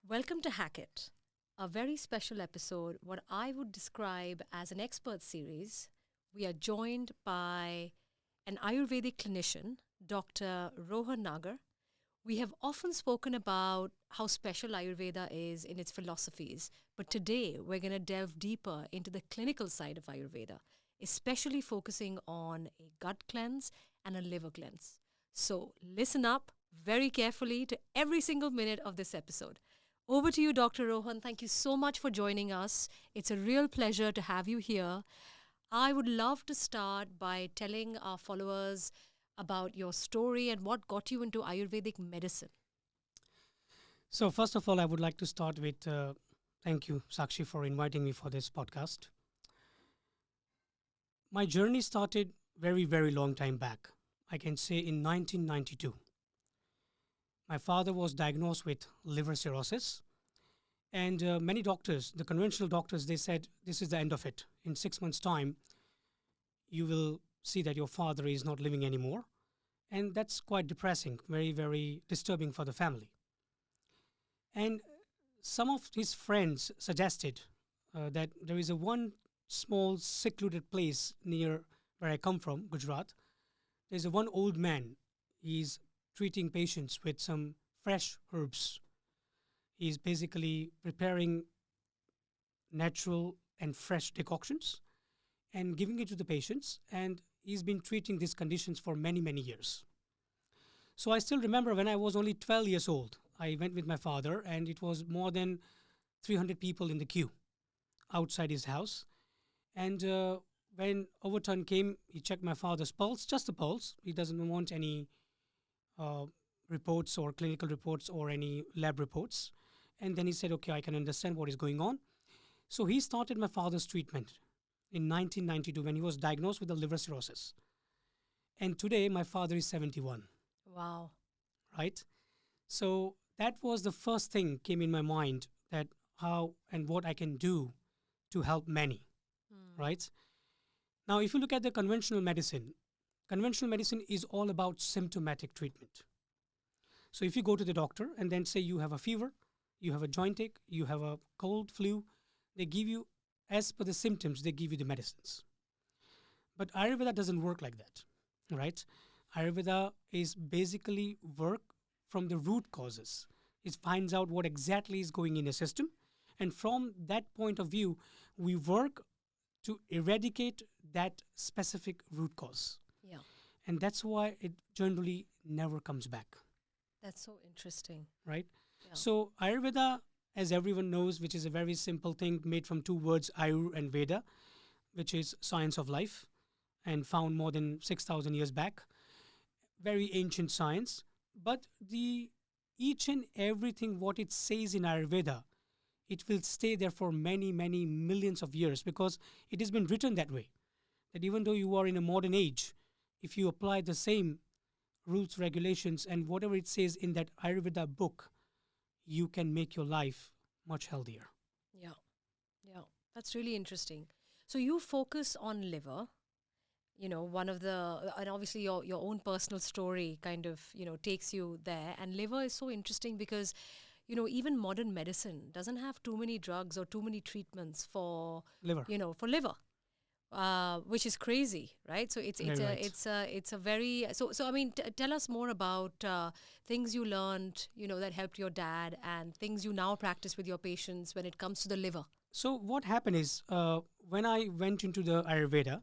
Welcome to Hack It, a very special episode, what I would describe as an expert series. We are joined by an Ayurvedic clinician, Dr. Rohan Nagar. We have often spoken about how special Ayurveda is in its philosophies, but today we're going to delve deeper into the clinical side of Ayurveda, especially focusing on a gut cleanse and a liver cleanse. So listen up very carefully to every single minute of this episode. Over to you, Dr. Rohan. Thank you so much for joining us. It's a real pleasure to have you here. I would love to start by telling our followers about your story and what got you into Ayurvedic medicine. So, first of all, I would like to start with thank you, Sakshi, for inviting me for this podcast. My journey started very long time back. I can say in 1992. My father was diagnosed with liver cirrhosis, and many doctors, the conventional doctors, they said this is the end of it. In 6 months' time, you will see that your father is not living anymore, and that's quite depressing, very disturbing for the family. And some of his friends suggested that there is a one small secluded place near where I come from, Gujarat. There's a one old man. He's treating patients with some fresh herbs. He's basically preparing natural and fresh decoctions and giving it to the patients. And he's been treating these conditions for many years. So I still remember when I was only 12 years old, I went with my father, and it was more than 300 people in the queue outside his house. And when overturn came, he checked my father's pulse, just the pulse. He doesn't want any uh, reports or clinical reports or any lab reports. And then he said, okay, I can understand what is going on. So he started my father's treatment in 1992 when he was diagnosed with the liver cirrhosis. And today my father is 71, Wow. right? So that was the first thing came in my mind, that how and what I can do to help many, right? Now, if you look at the conventional medicine is all about symptomatic treatment. So if you go to the doctor and then say you have a fever, you have a joint ache, you have a cold, flu, they give you, as per the symptoms, they give you the medicines. But Ayurveda doesn't work like that, right? Ayurveda is basically work from the root causes. It finds out what exactly is going in the system. And from that point of view, we work to eradicate that specific root cause. Yeah, And that's why it generally never comes back, that's so interesting. right? Yeah. So Ayurveda, as everyone knows, which is a very simple thing made from two words, Ayur and Veda, which is science of life and found more than 6,000 years back. Very ancient science. But the each and everything what it says in Ayurveda, it will stay there for many millions of years, because it has been written that way. That even though you are in a modern age, if you apply the same rules, regulations, and whatever it says in that Ayurveda book, you can make your life much healthier. Yeah, yeah, that's really interesting. So you focus on liver. One of the, and obviously your own personal story kind of takes you there. And liver is so interesting because even modern medicine doesn't have too many drugs or too many treatments for Liver. for liver, which is crazy, right? So it's Very right. it's a very so I mean, tell us more about things you learned, that helped your dad, and things you now practice with your patients when it comes to the liver. So what happened is, when I went into the Ayurveda,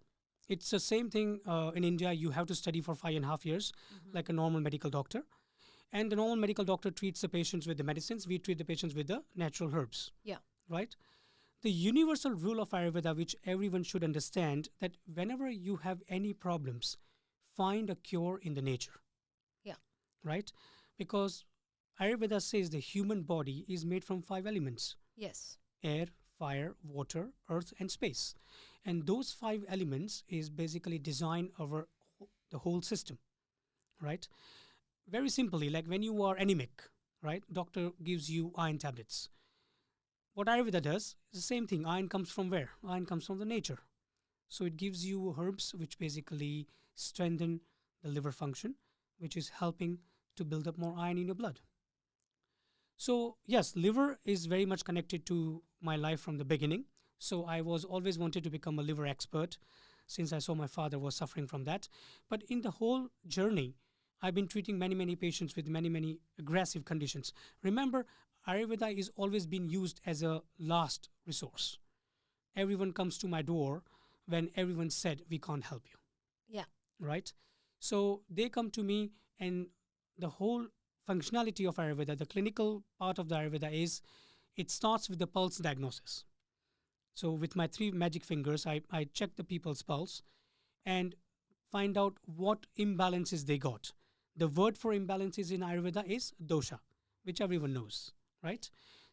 it's the same thing in India. You have to study for 5.5 years, like a normal medical doctor. And the normal medical doctor treats the patients with the medicines. We treat the patients with the natural herbs, Yeah. right? The universal rule of Ayurveda, which everyone should understand, that whenever you have any problems, find a cure in the nature, Yeah. right? Because Ayurveda says the human body is made from 5 elements: Yes. air, fire, water, earth, and space. And those 5 elements is basically design over the whole system, right? Very simply, like when you are anemic, right? Doctor gives you iron tablets. What Ayurveda does is the same thing. Iron comes from where? Iron comes from the nature. So it gives you herbs which basically strengthen the liver function, which is helping to build up more iron in your blood. So yes, liver is very much connected to my life from the beginning. So I was always wanted to become a liver expert since I saw my father was suffering from that. But in the whole journey, I've been treating many patients with many aggressive conditions. Remember, Ayurveda is always been used as a last resource. Everyone comes to my door when everyone said we can't help you, Yeah. right? So they come to me, and the whole functionality of Ayurveda, the clinical part of the Ayurveda is it starts with the pulse diagnosis. So with my three magic fingers, I check the people's pulse and find out what imbalances they got. The word for imbalances in Ayurveda is dosha, which everyone knows, right?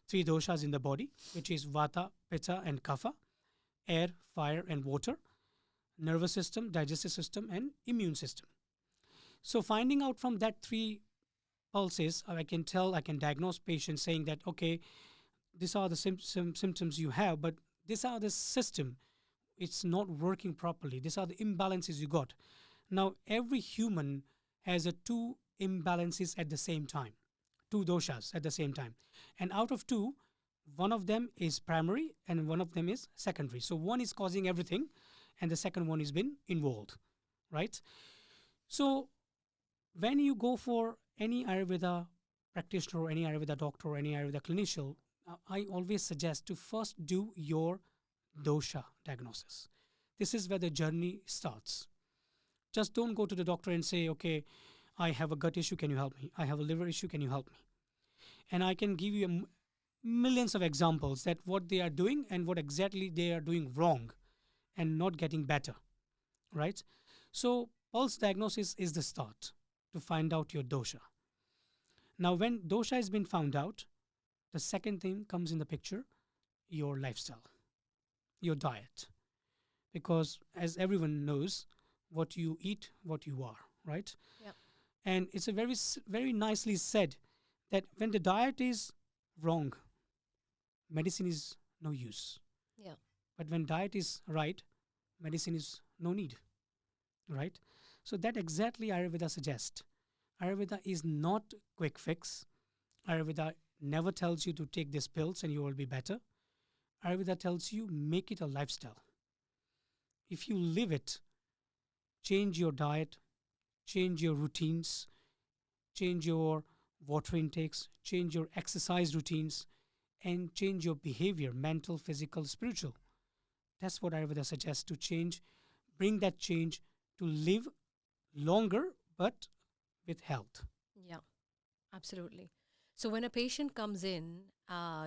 Three doshas in the body, which is vata, pitta, and kapha, air, fire, and water, nervous system, digestive system, and immune system. So finding out from that three pulses, I can tell, I can diagnose patients saying that, okay, these are the symptoms you have, but these are the system. It's not working properly. These are the imbalances you got. Now, every human has a two imbalances at the same time, two doshas at the same time. And out of two, one of them is primary and one of them is secondary. So one is causing everything and the second one has been involved, right? So when you go for any Ayurveda practitioner or any Ayurveda doctor or any Ayurveda clinician, I always suggest to first do your dosha diagnosis. This is where the journey starts. Just don't go to the doctor and say, okay, I have a gut issue, can you help me? I have a liver issue, can you help me? And I can give you millions of examples that what they are doing and what exactly they are doing wrong and not getting better, right? So pulse diagnosis is the start to find out your dosha. Now, when dosha has been found out, the second thing comes in the picture, your lifestyle, your diet. Because as everyone knows, what you eat, what you are, right? Yep. And it's a very nicely said that when the diet is wrong, medicine is no use. Yeah. But when diet is right, medicine is no need, right? So that exactly Ayurveda suggests. Ayurveda is not quick fix. Ayurveda never tells you to take these pills and you will be better. Ayurveda tells you make it a lifestyle. If you live it, change your diet, change your routines, change your water intakes, change your exercise routines, and change your behavior, mental, physical, spiritual. That's what Ayurveda suggests to change, bring that change to live longer but with health. Yeah. Absolutely. So when a patient comes in,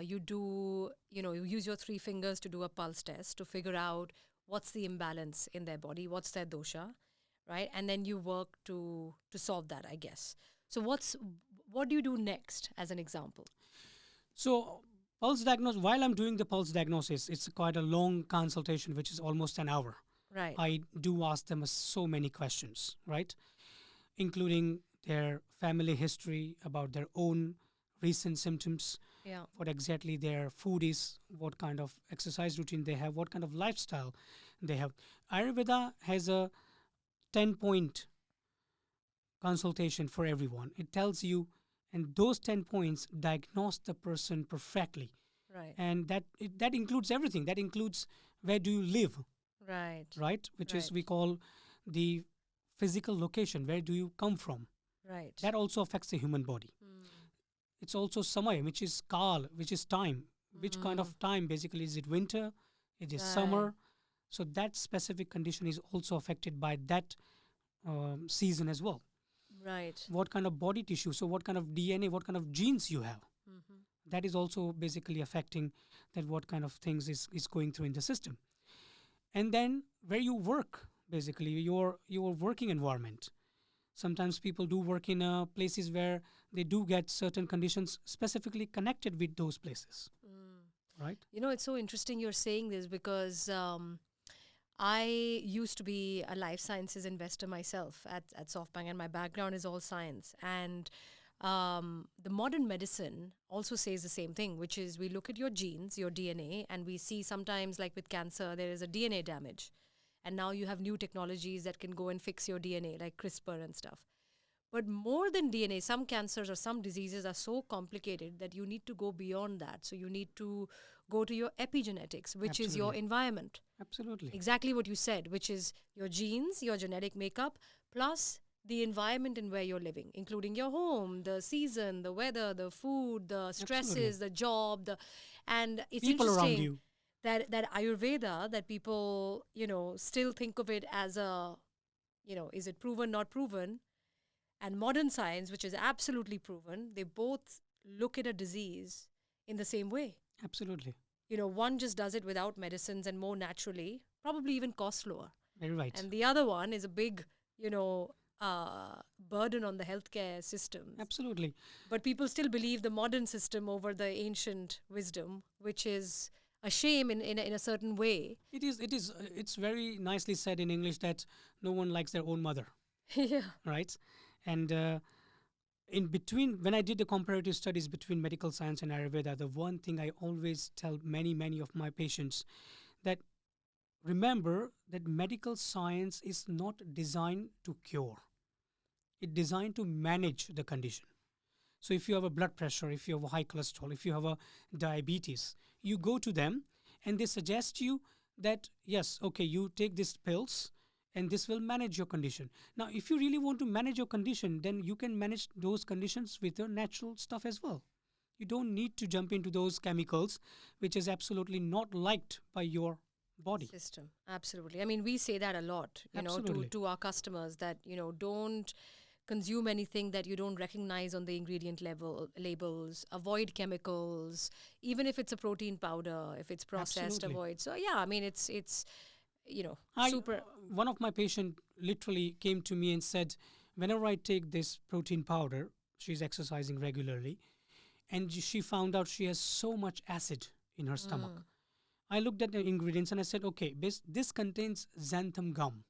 you use your three fingers to do a pulse test to figure out what's the imbalance in their body, what's their dosha, right? And then you work to solve that, I guess. So what do you do next, as an example? So, pulse diagnosis, while I'm doing the pulse diagnosis, it's quite a long consultation, which is almost an hour. Right. I do ask them so many questions, right? Including their family history, about their own recent symptoms, Yeah. what exactly their food is, what kind of exercise routine they have, what kind of lifestyle they have. Ayurveda has a 10-point consultation for everyone. It tells you, and those 10 points diagnose the person perfectly. Right. And that includes everything. That includes where do you live, Right. right? Which is Right. we call the physical location. Where do you come from? Right. That also affects the human body. Mm. It's also samay, which is kal, which is time. Which kind Mm. of time basically? Is it winter? It is Right. summer? So that specific condition is also affected by that season as well. Right. What kind of body tissue? So what kind of DNA? What kind of genes you have? Mm-hmm. That is also basically affecting that what kind of things is going through in the system. And then where you work, basically your working environment. Sometimes people do work in places where they do get certain conditions specifically connected with those places, Mm. right? It's so interesting you're saying this because I used to be a life sciences investor myself at SoftBank, and my background is all science. And the modern medicine also says the same thing, which is we look at your genes, your DNA, and we see sometimes, like with cancer, there is a DNA damage. And now you have new technologies that can go and fix your DNA, like CRISPR and stuff. But more than DNA, some cancers or some diseases are so complicated that you need to go beyond that. So you need to go to your epigenetics, which is your Absolutely. environment. Absolutely. Exactly what you said, which is your genes, your genetic makeup, plus the environment in where you're living, including your home, the season, the weather, the food, the Absolutely. stresses, the job, and it's People around interesting you. that Ayurveda, that people, still think of it as a, is it proven, not proven? And modern science, which is absolutely proven, they both look at a disease in the same way. Absolutely. One just does it without medicines and more naturally, probably even cost lower. Very right. And the other one is a big, you know, burden on the healthcare systems. Absolutely. But people still believe the modern system over the ancient wisdom, which is a shame in a certain way. It is. It is. It's very nicely said in English that no one likes their own mother, Yeah. right? And in between, when I did the comparative studies between medical science and Ayurveda, the one thing I always tell many of my patients that remember that medical science is not designed to cure. It's designed to manage the condition. So if you have a blood pressure, if you have a high cholesterol, if you have a diabetes, you go to them and they suggest you that yes, okay, you take these pills and this will manage your condition. Now, if you really want to manage your condition, then you can manage those conditions with the natural stuff as well. You don't need to jump into those chemicals, which is absolutely not liked by your body. System. Absolutely. I mean, we say that a lot, Absolutely. to our customers that, don't consume anything that you don't recognize on the ingredient level labels, avoid chemicals, even if it's a protein powder, if it's processed, Absolutely. avoid. So yeah, I mean, it's I super. one of my patient literally came to me and said, whenever I take this protein powder, she's exercising regularly, and she found out she has so much acid in her stomach. I looked at the ingredients and I said, okay, this contains xanthan gum.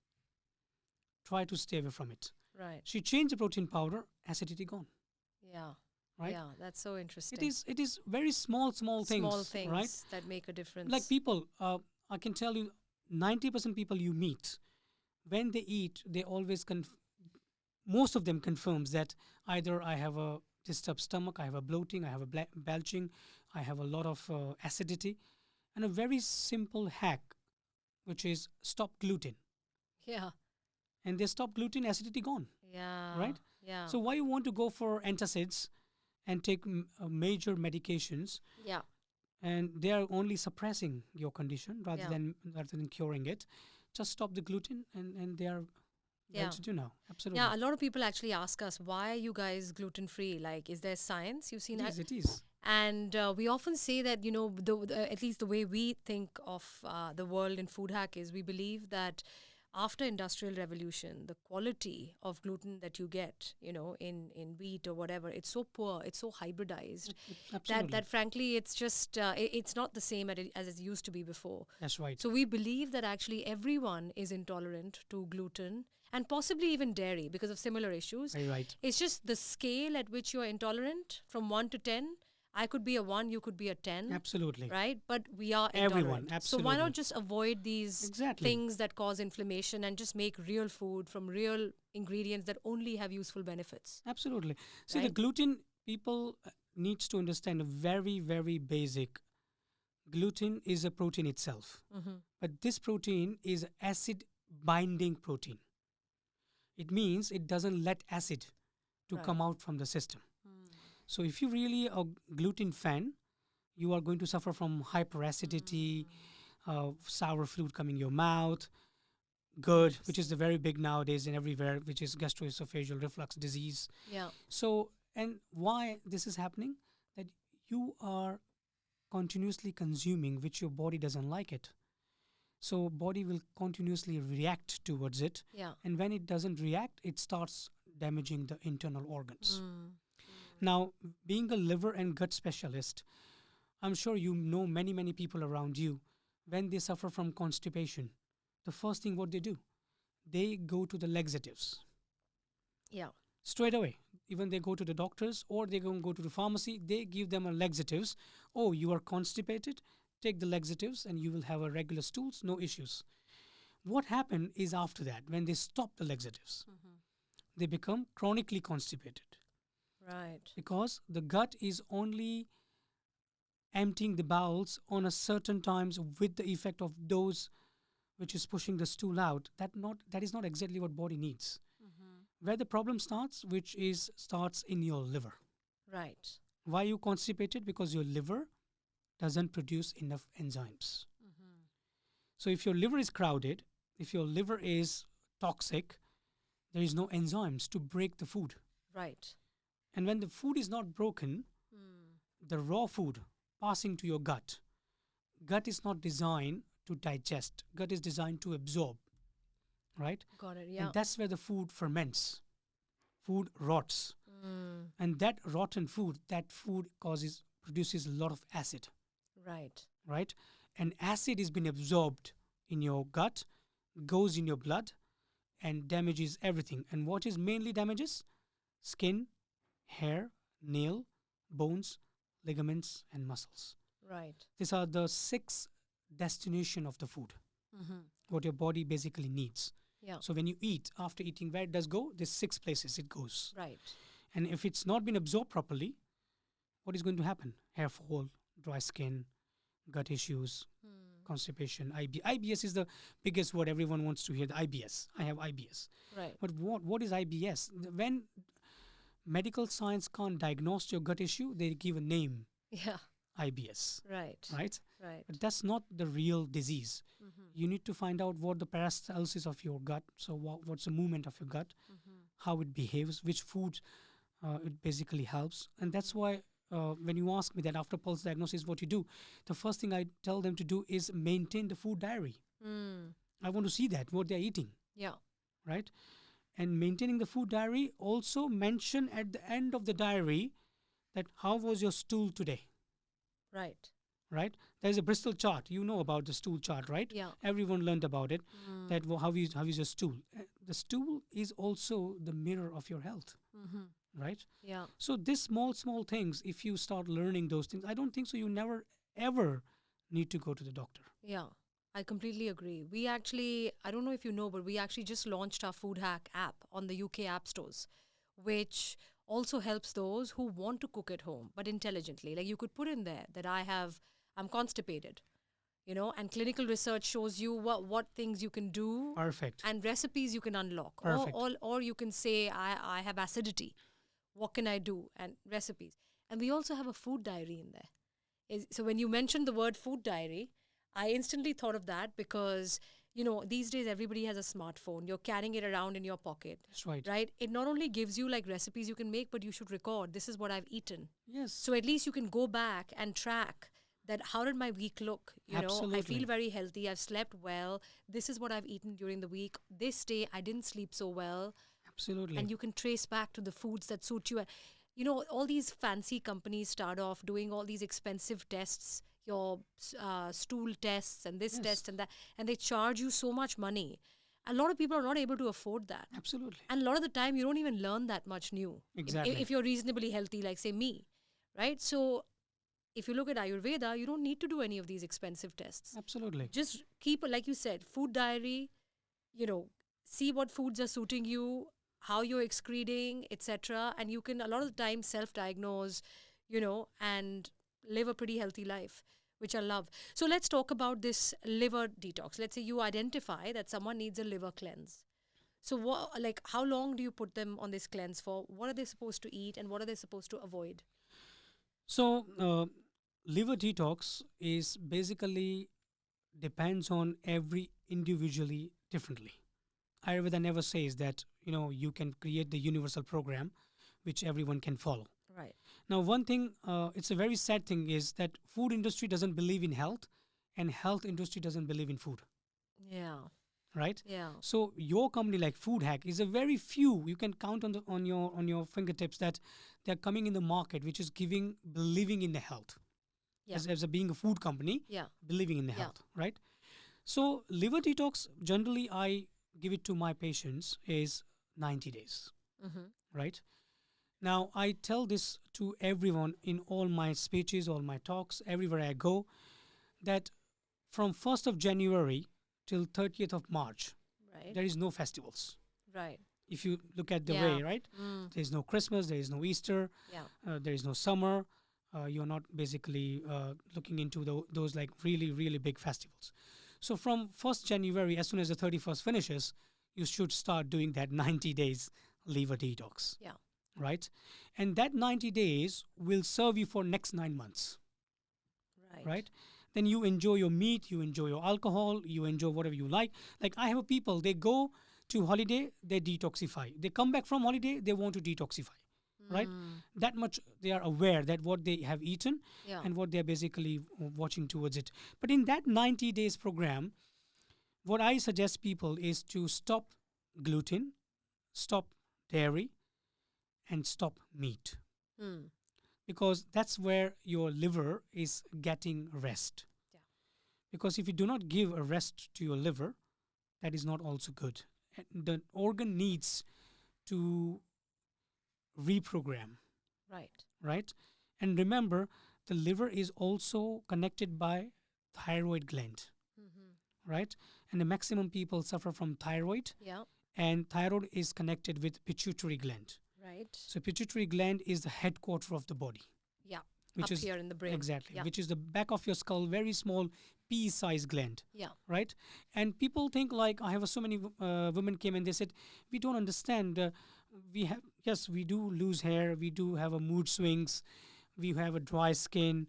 Try to stay away from it. Right. She changed the protein powder, acidity gone. Yeah. Right? Yeah, that's so interesting. It is very small things, Small things right? that make a difference. Like people, I can tell you, 90% people you meet, when they eat, they always most of them confirms that either I have a disturbed stomach, I have a bloating, I have a belching, I have a lot of acidity, and a very simple hack, which is stop gluten, Yeah. and they stop gluten, acidity gone, Yeah. right? Yeah. So why you want to go for antacids and take major medications, yeah. and they are only suppressing your condition rather Yeah. than curing it? Just stop the gluten, and they are well Yeah. to do now. Absolutely. Yeah, a lot of people actually ask us, why are you guys gluten free? Like, is there science? You've seen It that? is. It is. And we often say that, at least the way we think of the world in Foodhak is we believe that after industrial revolution, the quality of gluten that you get, in wheat or whatever, it's so poor, it's so hybridized Absolutely. that frankly, it's just, it's not the same as it used to be before. That's right. So we believe that actually everyone is intolerant to gluten and possibly even dairy because of similar issues. Very right. It's just the scale at which you're intolerant from 1 to 10. I could be a 1, you could be a 10. Absolutely. Right? But we are Everyone, intolerant. So why absolutely. not just avoid these Exactly. things that cause inflammation and just make real food from real ingredients that only have useful benefits? Absolutely. See, the Right? gluten, people needs to understand a very basic. Gluten is a protein itself, but this protein is acid binding protein. It means it doesn't let acid to Right. come out from the system. So if you really a gluten fan, you are going to suffer from hyperacidity, sour fluid coming in your mouth, GERD, which is the very big nowadays and everywhere, which is gastroesophageal reflux disease. Yeah. So, and why this is happening? That you are continuously consuming, which your body doesn't like it. So body will continuously react towards it, Yeah. and when it doesn't react, it starts damaging the internal organs. Mm. Now, being a liver and gut specialist, I'm sure you know many people around you, when they suffer from constipation, the first thing what they do, they go to the laxatives Yeah. straight away. Even they go to the doctors or they go to the pharmacy, they give them a laxatives. Oh, you are constipated, take the laxatives and you will have a regular stools, no issues. What happened is after that, when they stop the laxatives, they become chronically constipated Right. because the gut is only emptying the bowels on a certain times with the effect of those which is pushing the stool out. That is not exactly what body needs. Where the problem starts, which is starts in your liver. Right. Why you constipated? Because your liver doesn't produce enough enzymes. So if your liver is crowded, if your liver is toxic, there is no enzymes to break the food. Right. And when the food is not broken, the raw food passing to your gut, gut is not designed to digest. Gut is designed to absorb, right? Got it. Yeah. And that's where the food ferments. Food rots. Mm. And that rotten food, that food produces a lot of acid, Right. right? And acid is being absorbed in your gut, goes in your blood, and damages everything. And what is mainly damages? Skin, hair, nail, bones, ligaments, and muscles. Right. These are the 6 destination of the food, what your body basically needs. Yeah. So when you eat, after eating, where it does go? There's 6 places it goes. Right. And if it's not been absorbed properly, what is going to happen? Hair fall, dry skin, gut issues, constipation, IBS is the biggest word everyone wants to hear, the IBS. I have IBS. Right. But what is IBS? When medical science can't diagnose your gut issue, they give a name, Yeah. IBS, Right. right? Right. But that's not the real disease. You need to find out what the peristalsis of your gut, so what's the movement of your gut, how it behaves, which food it basically helps. And that's why when you ask me that after pulse diagnosis, what you do, the first thing I tell them to do is maintain the food diary. I want to see that, what they're eating, Yeah. right? And maintaining the food diary, also mention at the end of the diary that how was your stool today, Right. right? There's a Bristol chart. You know about the stool chart, right? Yeah. Everyone learned about it. That how is your stool? The stool is also the mirror of your health, right? Yeah. So this small things, if you start learning those things, I don't think so. You never ever need to go to the doctor. Yeah. I completely agree. We actually, I don't know if you know, but we actually just launched our Foodhak app on the UK app stores, which also helps those who want to cook at home, but intelligently. Like you could put in there that I'm constipated, and clinical research shows you what things you can do Perfect. and recipes you can unlock. Perfect. Or you can say, I have acidity. What can I do? And recipes. And we also have a food diary in there. So when you mentioned the word food diary, I instantly thought of that because, these days everybody has a smartphone. You're carrying it around in your pocket. That's right. Right? It not only gives you like recipes you can make, but you should record, this is what I've eaten. Yes. So at least you can go back and track that how did my week look? I Absolutely. feel very healthy. I've slept well. This is what I've eaten during the week. This day I didn't sleep so well. Absolutely. And you can trace back to the foods that suit you. All these fancy companies start off doing all these expensive tests, your stool tests and this Yes. test and that, and they charge you so much money. A lot of people are not able to afford that. Absolutely. And a lot of the time, you don't even learn that much new. Exactly. If you're reasonably healthy, like say me, right? So if you look at Ayurveda, you don't need to do any of these expensive tests. Absolutely. Just keep, like you said, food diary, see what foods are suiting you, how you're excreting, etc. And you can, a lot of the time, self-diagnose, and live a pretty healthy life, which I love. So let's talk about this liver detox. Let's say you identify that someone needs a liver cleanse. So how long do you put them on this cleanse for? What are they supposed to eat and what are they supposed to avoid? So liver detox is basically depends on every individually differently. Ayurveda never says that you can create the universal program which everyone can follow. Right. Now, one thing, it's a very sad thing is that food industry doesn't believe in health, and health industry doesn't believe in food. Yeah. Right. Yeah. So your company like Foodhak is a very few you can count on your fingertips that they're coming in the market, which is believing in the health. Yeah. As a being a food company, Yeah. believing in the Yeah. health, right? So liver detox, generally I give it to my patients is 90 days, right? Now I tell this to everyone in all my speeches, all my talks, everywhere I go, that from 1st of January till 30th of March, Right. there is no festivals. Right. if you look at the Yeah. way, right? There is no Christmas, there is no Easter, Yeah. there is no summer. You're not basically looking into those like really, really big festivals. So from 1st January, as soon as the 31st finishes, you should start doing that 90 days liver detox, Yeah. right? And that 90 days will serve you for next 9 months, right? Then you enjoy your meat, you enjoy your alcohol, you enjoy whatever you like. Like I have a people, they go to holiday, they detoxify. They come back from holiday, they want to detoxify, right? That much they are aware that what they have eaten Yeah. and what they're basically watching towards it. But in that 90 days program, what I suggest people is to stop gluten, stop dairy, and stop meat, Mm. because that's where your liver is getting rest. Yeah. Because if you do not give a rest to your liver, that is not also good. And the organ needs to reprogram, Right. right? And remember, the liver is also connected by thyroid gland, right? And the maximum people suffer from thyroid, Yeah. and thyroid is connected with pituitary gland. Right. So pituitary gland is the headquarter of the body, Yeah. which Up is here in the brain. exactly, Yeah. which is the back of your skull, very small pea-sized gland, Yeah. right? And people think like I have so many women came and they said we don't understand. We have, yes, we do lose hair, we do have a mood swings, we have a dry skin,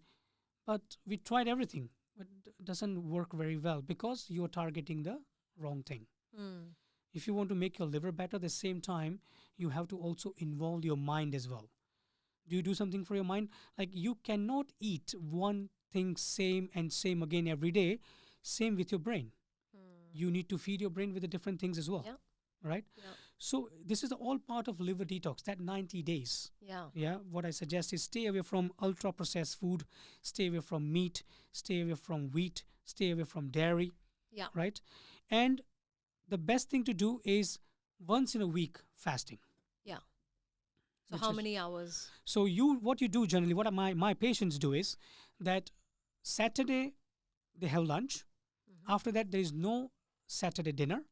but we tried everything, but doesn't work very well because you're targeting the wrong thing. Mm. If you want to make your liver better, at the same time you have to also involve your mind as well. Do you do something for your mind? Like you cannot eat one thing same and same again every day. Same with your brain. You need to feed your brain with the different things as well, Yeah. right? Yeah. So this is all part of liver detox, that 90 days. Yeah. Yeah, what I suggest is stay away from ultra processed food, stay away from meat, stay away from wheat, stay away from dairy, Yeah. right? And the best thing to do is once in a week fasting. Yeah. So which how is- many hours? So what you do generally, what my patients do is that Saturday they have lunch. After that there is no Saturday dinner,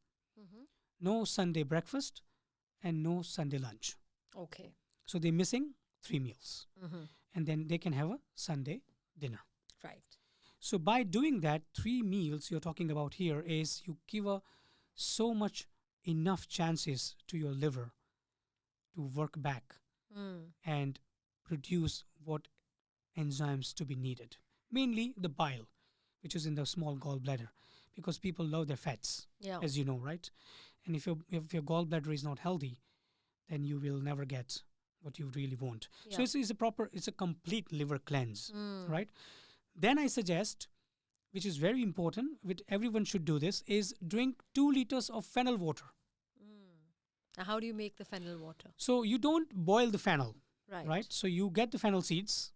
no Sunday breakfast, and no Sunday lunch. Okay. So they're missing 3 meals, and then they can have a Sunday dinner. Right. So by doing that, 3 meals you're talking about here is you give so much enough chances to your liver to work back and produce what enzymes to be needed. Mainly the bile, which is in the small gallbladder, because people love their fats, Yeah. as you know, right? And if your gallbladder is not healthy, then you will never get what you really want. So Yeah. it's a complete liver cleanse, right? Then I suggest, which is very important, which everyone should do this, is drink 2 liters of fennel water. Now, how do you make the fennel water? So you don't boil the fennel, Right. right? So you get the fennel seeds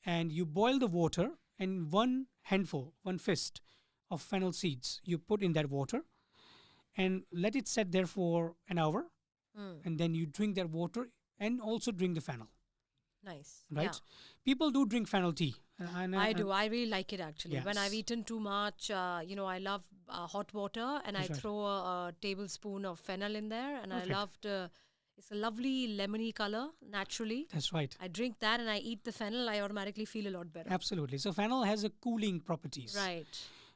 and you boil the water, and one handful, one fist of fennel seeds you put in that water and let it set there for an hour, and then you drink that water and also drink the fennel, Nice. right? People do drink fennel tea. And I do. I really like it actually. When I've Yes. eaten too much, I love hot water, and I That's right. throw a tablespoon of fennel in there, and Perfect. I loved. It's a lovely lemony color naturally. That's right. I drink that and I eat the fennel. I automatically feel a lot better. Absolutely. So fennel has a cooling properties. Right.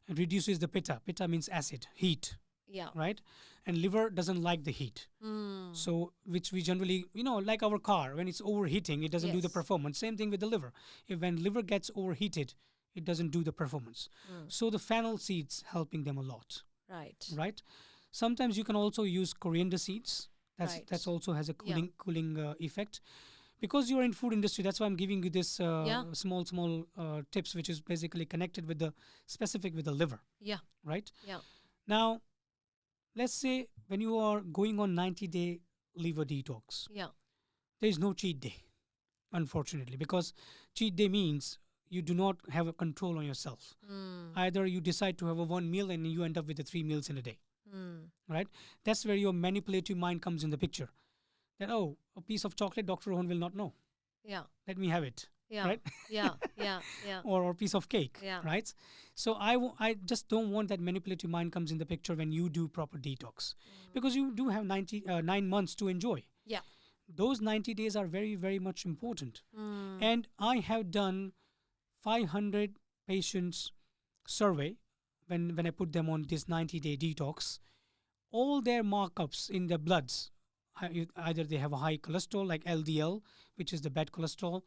It reduces the pitta. Pitta means acid, heat, Yeah. right? And liver doesn't like the heat. So which we generally, like our car, when it's overheating, it doesn't do the Yes. performance. Same thing with the liver. If when liver gets overheated, it doesn't do the performance. So the fennel seeds helping them a lot, Right. right? Sometimes you can also use coriander seeds. Right. That's also has a Yeah. cooling effect. Because you're in food industry, that's why I'm giving you this Yeah. small tips, which is basically connected with the specific with the liver, Yeah. right? Yeah. Now, let's say when you are going on 90-day liver detox, Yeah. there is no cheat day, unfortunately, because cheat day means you do not have a control on yourself. Either you decide to have a 1 meal and you end up with the 3 meals in a day, right? That's where your manipulative mind comes in the picture. That, oh, a piece of chocolate, Dr. Rohan will not know. Yeah. Let me have it. Yeah. right? Yeah. Yeah. Yeah. Or piece of cake, Yeah. right? So I just don't want that manipulative mind comes in the picture when you do proper detox, because you do have 9 months to enjoy. Yeah. Those 90 days are very, very much important. Mm. And I have done 500 patients survey when I put them on this 90-day detox. All their markups in their bloods, either they have a high cholesterol like LDL, which is the bad cholesterol,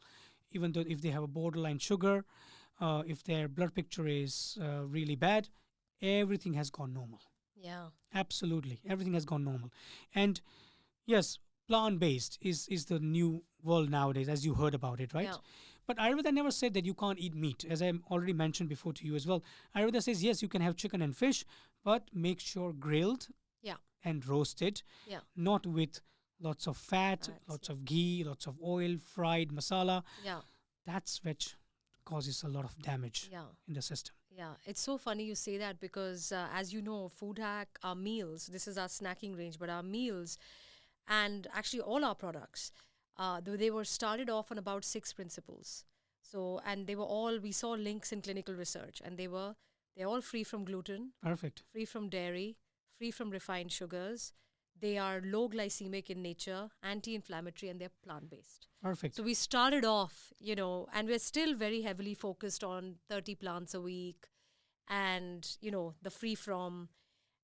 even though if they have a borderline sugar, if their blood picture is really bad, everything has gone normal. Yeah. Absolutely, everything has gone normal. And yes, plant based is the new world nowadays, as you heard about it, right? Yeah. But Ayurveda never said that you can't eat meat, as I already mentioned before to you as well. Ayurveda says yes, you can have chicken and fish, but make sure grilled Yeah. and roasted, Yeah. not with lots of fat, Fats, lots yeah. of ghee, lots of oil, fried masala. Yeah. That's which causes a lot of damage Yeah. in the system. Yeah, it's so funny you say that because, as you know, Foodhak, our meals, this is our snacking range, but our meals and actually all our products, they were started off on about 6 principles. So, and they were all, we saw links in clinical research, and they're all free from gluten, Perfect. free from dairy, free from refined sugars. They are low glycemic in nature, anti inflammatory, and they're plant based. Perfect. So we started off, and we're still very heavily focused on 30 plants a week and, the free from.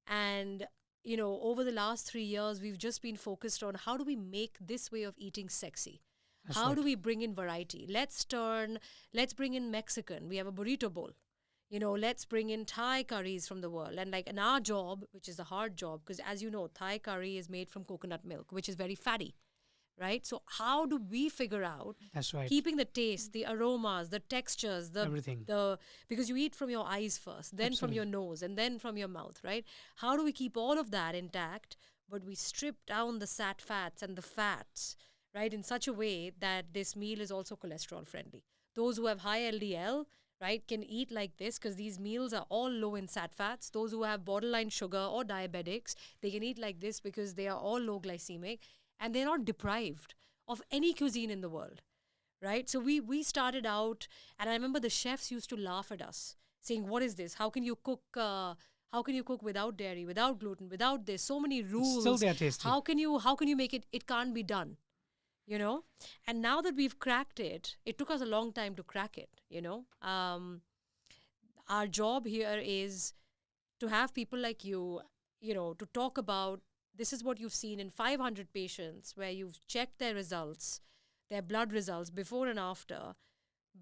And, over the last 3 years, we've just been focused on how do we make this way of eating sexy? That's How right. do we bring in variety? Let's bring in Mexican. We have a burrito bowl. Let's bring in Thai curries from the world. And like in our job, which is a hard job, because as you know, Thai curry is made from coconut milk, which is very fatty, right? So how do we figure out That's right. keeping the taste, the aromas, the textures, Everything. because you eat from your eyes first, then from your nose, and then from your mouth, right? How do we keep all of that intact, but we strip down the sat fats and the fats, right, in such a way that this meal is also cholesterol friendly. Those who have high LDL, right, can eat like this because these meals are all low in sat fats. Those who have borderline sugar or diabetics, they can eat like this because they are all low glycemic and they're not deprived of any cuisine in the world, right? So we started out, and I remember the chefs used to laugh at us, saying, "What is this? How can you cook? How can you cook without dairy, without gluten, without this? So many rules. Still they are tasty. How can you make it? It can't be done." And now that we've cracked it, it took us a long time to crack it. Our job here is to have people like you, to talk about this is what you've seen in 500 patients where you've checked their results, their blood results before and after,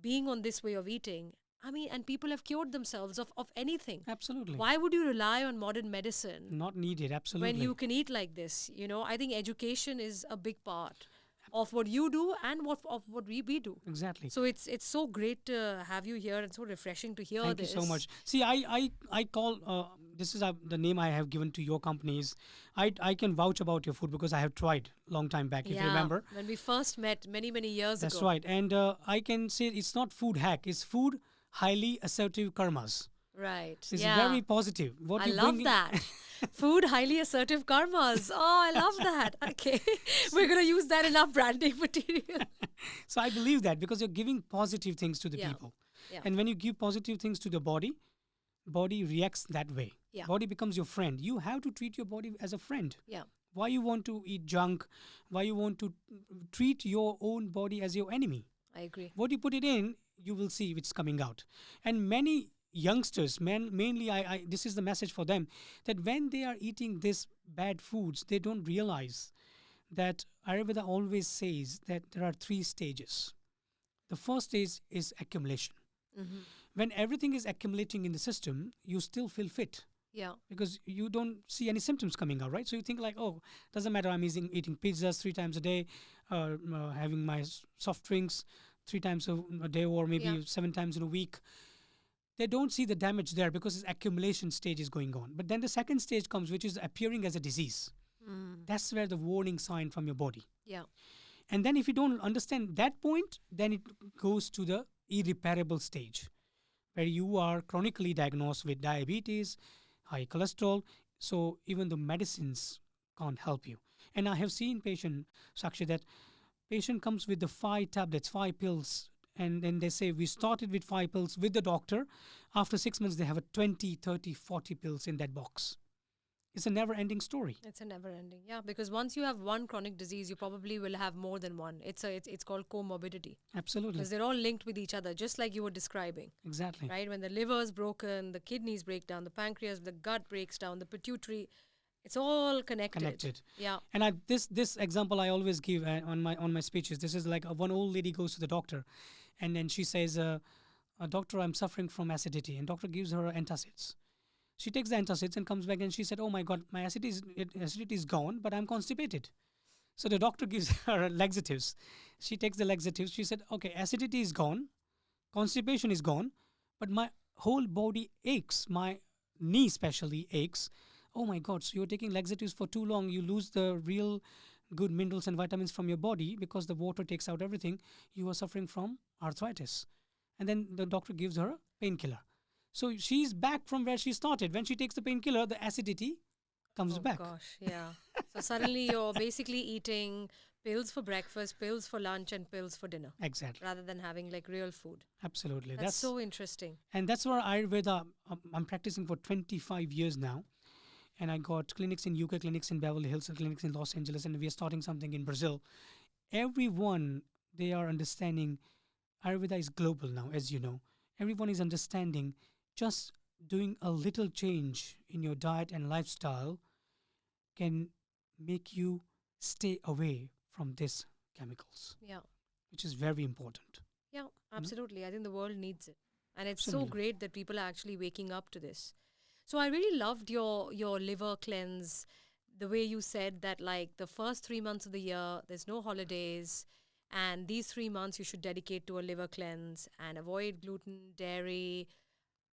being on this way of eating. I mean, and people have cured themselves of anything. Absolutely. Why would you rely on modern medicine Not needed. Absolutely. when you can eat like this? I think education is a big part of what you do and of what we do. Exactly. So it's so great to have you here and so refreshing to hear Thank this. you so much. See, I call this is the name I have given to your companies. I can vouch about your food because I have tried long time back. If you remember, when we first met many years that's ago. right. And I can say it's not food hack. It's food highly assertive karmas. Right. It's yeah. very positive. What I you love bring in- that. Food highly assertive karmas. Oh, I love that. Okay. We're going to use that in our branding material. So I believe that because you're giving positive things to the Yeah. people. Yeah. And when you give positive things to the body reacts that way. Yeah. Body becomes your friend. You have to treat your body as a friend. Yeah. Why you want to eat junk? Why you want to treat your own body as your enemy? I agree. What you put it in, you will see it's coming out. And many youngsters, mainly this is the message for them, that when they are eating this bad foods, they don't realize that Ayurveda always says that there are 3 stages. The first stage is accumulation. Mm-hmm. When everything is accumulating in the system, you still feel fit Yeah. because you don't see any symptoms coming out, right? So you think like, oh, doesn't matter, I'm eating pizzas 3 times a day, having my soft drinks 3 times a day or maybe Yeah. 7 times in a week. They don't see the damage there because this accumulation stage is going on. But then the second stage comes, which is appearing as a disease. Mm. That's where the warning sign from your body. Yeah. And then if you don't understand that point, then it goes to the irreparable stage where you are chronically diagnosed with diabetes, high cholesterol. So even the medicines can't help you. And I have seen patient, Sakshi, that patient comes with the 5 tablets, 5 pills and then they say we started with 5 pills with the doctor. After 6 months, they have a 20, 30, 40 pills in that box. It's a never-ending story. It's a never ending. Yeah, because once you have one chronic disease, you probably will have more than one. It's called comorbidity. Absolutely. Because they're all linked with each other, just like you were describing. Exactly. Right? When the liver is broken, the kidneys break down, the pancreas, the gut breaks down, the pituitary, it's all connected. Yeah. And this example I always give on my speeches. This is like one old lady goes to the doctor, and then she says, "Doctor, I'm suffering from acidity," and doctor gives her antacids. She takes the antacids and comes back and she said, "Oh my God, my acidity is gone, but I'm constipated." So the doctor gives her laxatives. She takes the laxatives. She said, "Okay, acidity is gone, constipation is gone, but my whole body aches. My knee especially aches. Oh my God, so you're taking laxatives for too long. You lose the real good minerals and vitamins from your body because the water takes out everything. You are suffering from arthritis." And then the doctor gives her a painkiller. So she's back from where she started. When she takes the painkiller, the acidity comes back. Oh gosh, yeah. So suddenly you're basically eating pills for breakfast, pills for lunch, and pills for dinner. Exactly. Rather than having like real food. Absolutely. That's so interesting. And that's where Ayurveda, I'm practicing for 25 years now. And I got clinics in UK, clinics in Beverly Hills, and clinics in Los Angeles, and we are starting something in Brazil. Everyone, they are understanding Ayurveda is global now, as you know. Everyone is understanding just doing a little change in your diet and lifestyle can make you stay away from these chemicals, Yeah. which is very important. Yeah, absolutely. I think the world needs it. And it's so Absolutely. great that people are actually waking up to this. So I really loved your liver cleanse, the way you said that like the first 3 months of the year, there's no holidays. And these 3 months you should dedicate to a liver cleanse and avoid gluten, dairy,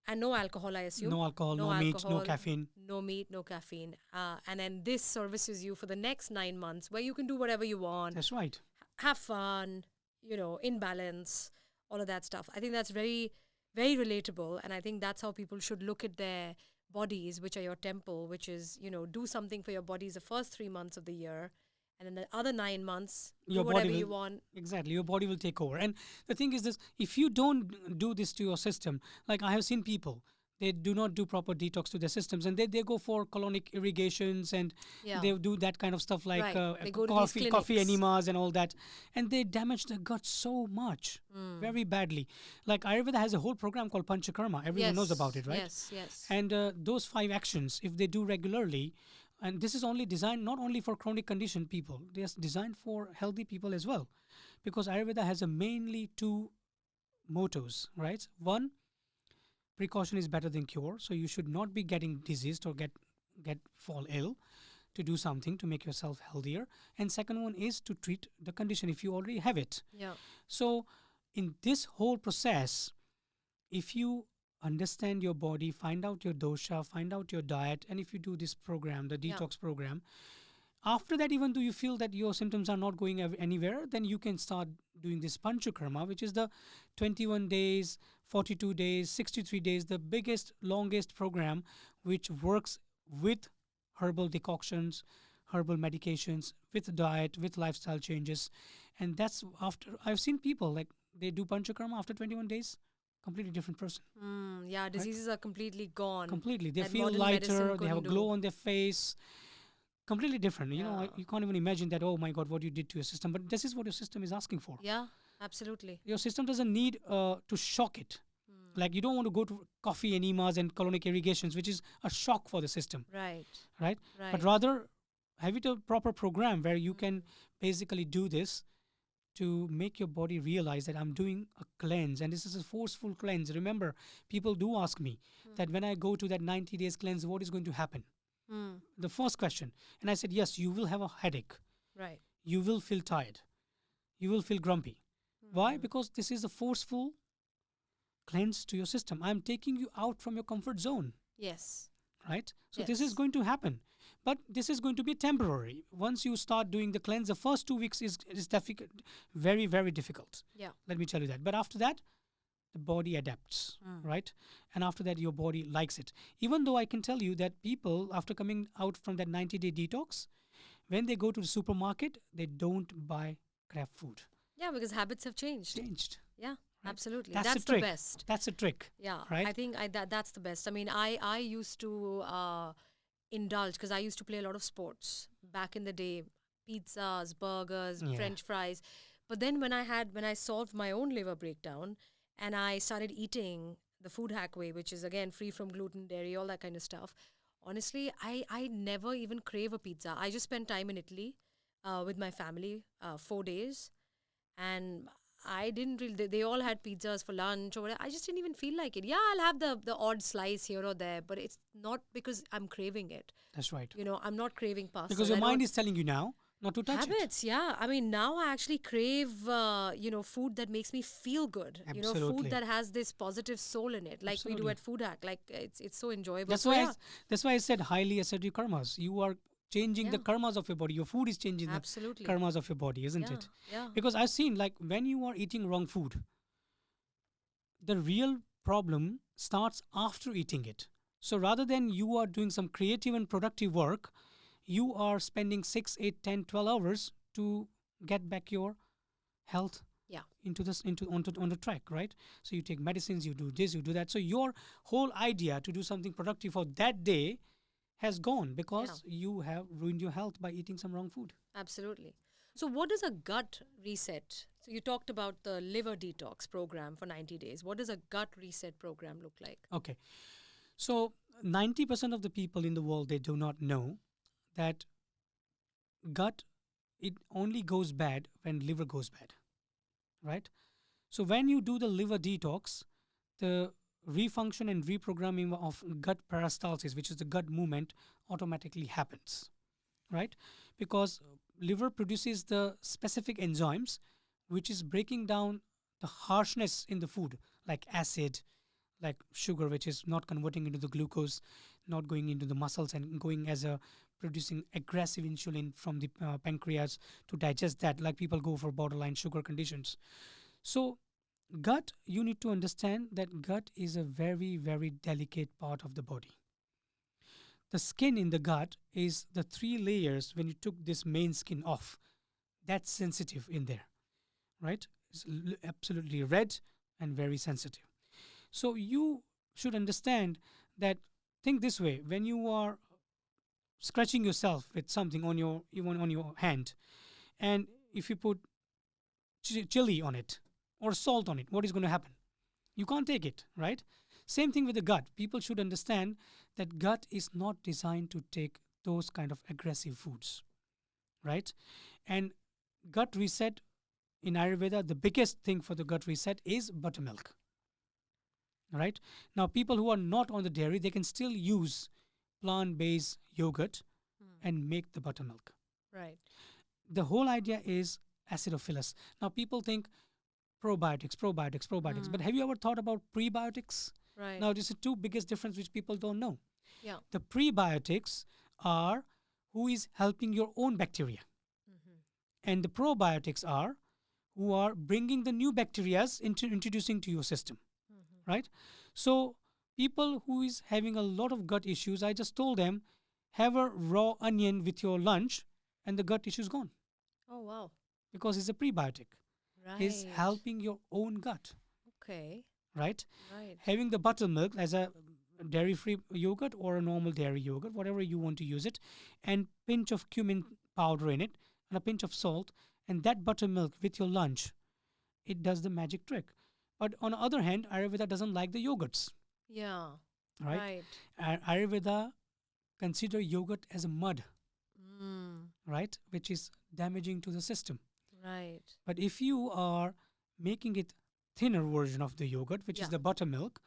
and no alcohol, I assume. No alcohol, no meat, no caffeine. No meat, no caffeine. And then this services you for the next 9 months where you can do whatever you want. That's right. Have fun, in balance, all of that stuff. I think that's very, very relatable. And I think that's how people should look at their bodies, which are your temple, which is, do something for your bodies the first 3 months of the year. And then the other 9 months, Your do body whatever will- you want. Exactly. Your body will take over. And the thing is this, if you don't do this to your system, like I have seen people, they do not do proper detox to their systems and they go for colonic irrigations and Yeah. they do that kind of stuff like Right. They go to these coffee clinics. enemas and all that. And they damage the gut so much, very badly. Like Ayurveda has a whole program called Panchakarma. Everyone knows about it, right? Yes. And those 5 actions, if they do regularly, and this is only designed not only for chronic condition people, they are designed for healthy people as well. Because Ayurveda has a mainly 2 mottos, right? One, precaution is better than cure. So you should not be getting diseased or get fall ill to do something to make yourself healthier. And second one is to treat the condition if you already have it. Yeah. So in this whole process, if you understand your body, find out your dosha, find out your diet, and if you do this program, the Yeah. detox program, after that, even though you feel that your symptoms are not going anywhere, then you can start doing this panchakarma, which is the 21 days, 42 days, 63 days, the biggest, longest program, which works with herbal decoctions, herbal medications, with diet, with lifestyle changes. And that's after, I've seen people like they do panchakarma after 21 days, completely different person. Yeah, diseases are completely gone. Completely. They that feel modern lighter, medicine they have a couldn't glow do. on their face. Completely different. Yeah. You can't even imagine that, oh my God, what you did to your system. But this is what your system is asking for. Yeah, absolutely. Your system doesn't need to shock it. Like you don't want to go to coffee enemas and colonic irrigations, which is a shock for the system, Right. right? Right. But rather, have it a proper program where you can basically do this to make your body realize that I'm doing a cleanse and this is a forceful cleanse. Remember, people do ask me that when I go to that 90 days cleanse, what is going to happen? The first question. And I said, yes, you will have a headache. Right. You will feel tired. You will feel grumpy. Why? Because this is a forceful cleanse to your system. I'm taking you out from your comfort zone, Yes. right? So this is Yes. going to happen. But this is going to be temporary. Once you start doing the cleanse, the first 2 weeks is difficult, very, very difficult. Yeah. Let me tell you that. But after that, the body adapts, right? And after that, your body likes it. Even though I can tell you that people, after coming out from that 90-day detox, when they go to the supermarket, they don't buy crap food. Yeah, because habits have changed. Changed. Yeah. Absolutely. That's the That's the trick. best. That's the trick, Yeah, right? I think that's the best. I mean, I used to indulge because I used to play a lot of sports back in the day, pizzas, burgers, Yeah. French fries. But then when I solved my own liver breakdown and I started eating the food hack way, which is again free from gluten, dairy, all that kind of stuff. Honestly, I never even crave a pizza. I just spent time in Italy with my family, 4 days, and I didn't really. They all had pizzas for lunch or whatever. I just didn't even feel like it. Yeah, I'll have the odd slice here or there, but it's not because I'm craving it. That's right. I'm not craving pasta. Because your mind is telling you now not to touch it. Habits, yeah. I mean, now I actually crave, food that makes me feel good. Absolutely. Food that has this positive soul in it, like we do Absolutely. at Foodhak. Like it's so enjoyable. That's So why. yeah, That's why I said highly assertive karmas. You are changing the Yeah. karmas of your body. Your food is changing absolutely. the karmas of your body, isn't Yeah, it? yeah, Because I've seen like when you are eating wrong food, the real problem starts after eating it. So rather than you are doing some creative and productive work, you are spending 6, 8, 10, 12 hours to get back your health yeah, into this into onto on the track, right? So you take medicines, you do this, you do that. So your whole idea to do something productive for that day has gone because you have ruined your health by eating some wrong food. absolutely. So what is a gut reset? So you talked about the liver detox program for 90 days. What does a gut reset program look like? Okay. So 90% of the people in the world, they do not know that gut, it only goes bad when liver goes bad, right? So when you do the liver detox, the refunction and reprogramming of gut peristalsis, which is the gut movement, automatically happens, right? Because liver produces the specific enzymes which is breaking down the harshness in the food, like acid, like sugar, which is not converting into the glucose, not going into the muscles and going as a producing aggressive insulin from the pancreas to digest that, like people go for borderline sugar conditions. So gut, you need to understand that gut is a very, very delicate part of the body. The skin in the gut is the three layers. When you took this main skin off, that's sensitive in there, right? It's absolutely red and very sensitive. So you should understand that, think this way: when you are scratching yourself with something on your, even on your hand, and if you put chili on it or salt on it, what is going to happen? You can't take it, right? Same thing with the gut. People should understand that gut is not designed to take those kind of aggressive foods, right? And gut reset in Ayurveda, the biggest thing for the gut reset is buttermilk, right? Now, people who are not on the dairy, they can still use plant-based yogurt and make the buttermilk. Right. The whole idea is acidophilus. Now, people think probiotics, probiotics, probiotics, but have you ever thought about prebiotics? Right. Now, this is two biggest difference which people don't know. Yeah. The prebiotics are who is helping your own bacteria, and the probiotics are who are bringing the new bacterias into introducing to your system, right? So people who is having a lot of gut issues, I just told them, have a raw onion with your lunch and the gut issue is gone Oh wow. because it's a prebiotic. Right. Is helping your own gut, Okay. right? Right. Having the buttermilk as a dairy-free yogurt or a normal dairy yogurt, whatever you want to use it, and pinch of cumin powder in it and a pinch of salt, and that buttermilk with your lunch, it does the magic trick. But on the other hand, Ayurveda doesn't like the yogurts, Yeah. right? Ayurveda consider yogurt as a mud, Mm. right, which is damaging to the system. Right. But if you are making it thinner version of the yogurt, which is Yeah. the buttermilk,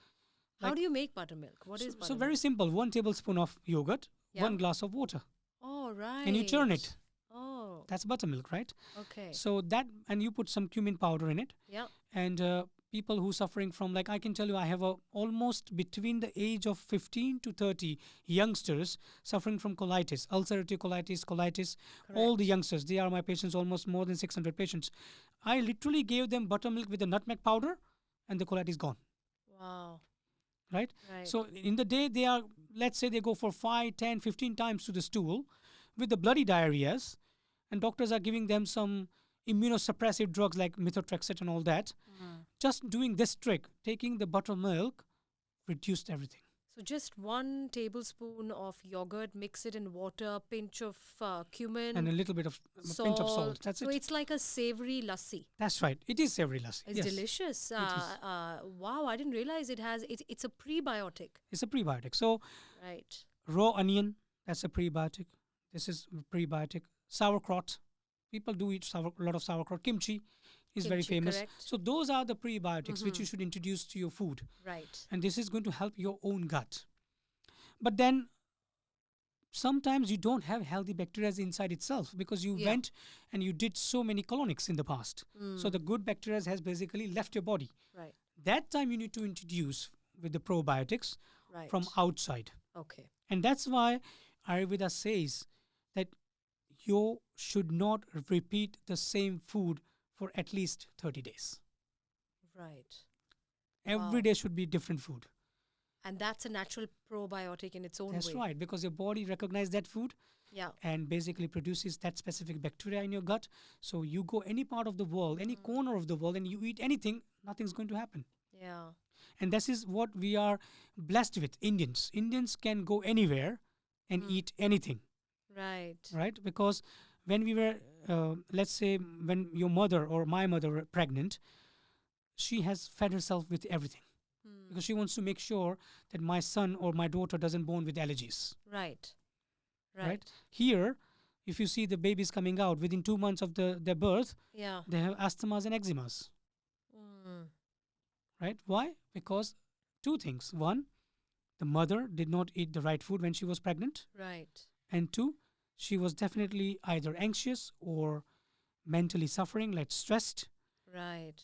How like- do you make buttermilk? What is so buttermilk? very simple: 1 tablespoon of yogurt, Yeah. 1 glass of water, Oh right. and you churn it. Oh. That's buttermilk, right? Okay. So that, and you put some cumin powder in it, Yeah. and people who suffering from, like, I can tell you, I have a almost between the age of 15 to 30 youngsters suffering from colitis, ulcerative colitis, all the youngsters, they are my patients, almost more than 600 patients. I literally gave them buttermilk with the nutmeg powder and the colitis gone, Wow. right? Right. So in the day, they are, let's say they go for 5, 10, 15 times to the stool with the bloody diarrheas, and doctors are giving them some immunosuppressive drugs like methotrexate and all that, just doing this trick, taking the buttermilk, reduced everything. So just 1 tablespoon of yogurt, mix it in water, pinch of cumin, And a little bit of a pinch of salt. That's So it. it's like a savory lassi. That's right. It is savory lassi. It's Yes, delicious. it is. Wow, I didn't realize it's a prebiotic. It's a prebiotic. So Right. raw onion, that's a prebiotic. This is prebiotic. Sauerkraut. People do eat a lot of sauerkraut. Kimchi is very Kimchi, famous. correct. So those are the prebiotics which you should introduce to your food. Right. And this is going to help your own gut. But then sometimes you don't have healthy bacteria inside itself because you Yeah. went and you did so many colonics in the past. So the good bacteria has basically left your body. Right. That time you need to introduce with the probiotics Right. from outside. Okay. And that's why Ayurveda says that you should not repeat the same food for at least 30 days. Right. Every Wow. day should be different food. And that's a natural probiotic in its own That's way. right, because your body recognizes that food Yeah. and basically produces that specific bacteria in your gut. So you go any part of the world, any corner of the world, and you eat anything, nothing's going to happen. Yeah. And this is what we are blessed with, Indians. Indians can go anywhere and eat anything, Right. right? Because when we were, let's say, when your mother or my mother were pregnant, she has fed herself with everything because she wants to make sure that my son or my daughter doesn't born with allergies. Right. Right. Here, if you see the babies coming out within 2 months of their birth, Yeah. they have asthmas and eczemas. Right? Why? Because two things. One, the mother did not eat the right food when she was pregnant. Right. And two, she was definitely either anxious or mentally suffering, like stressed. Right.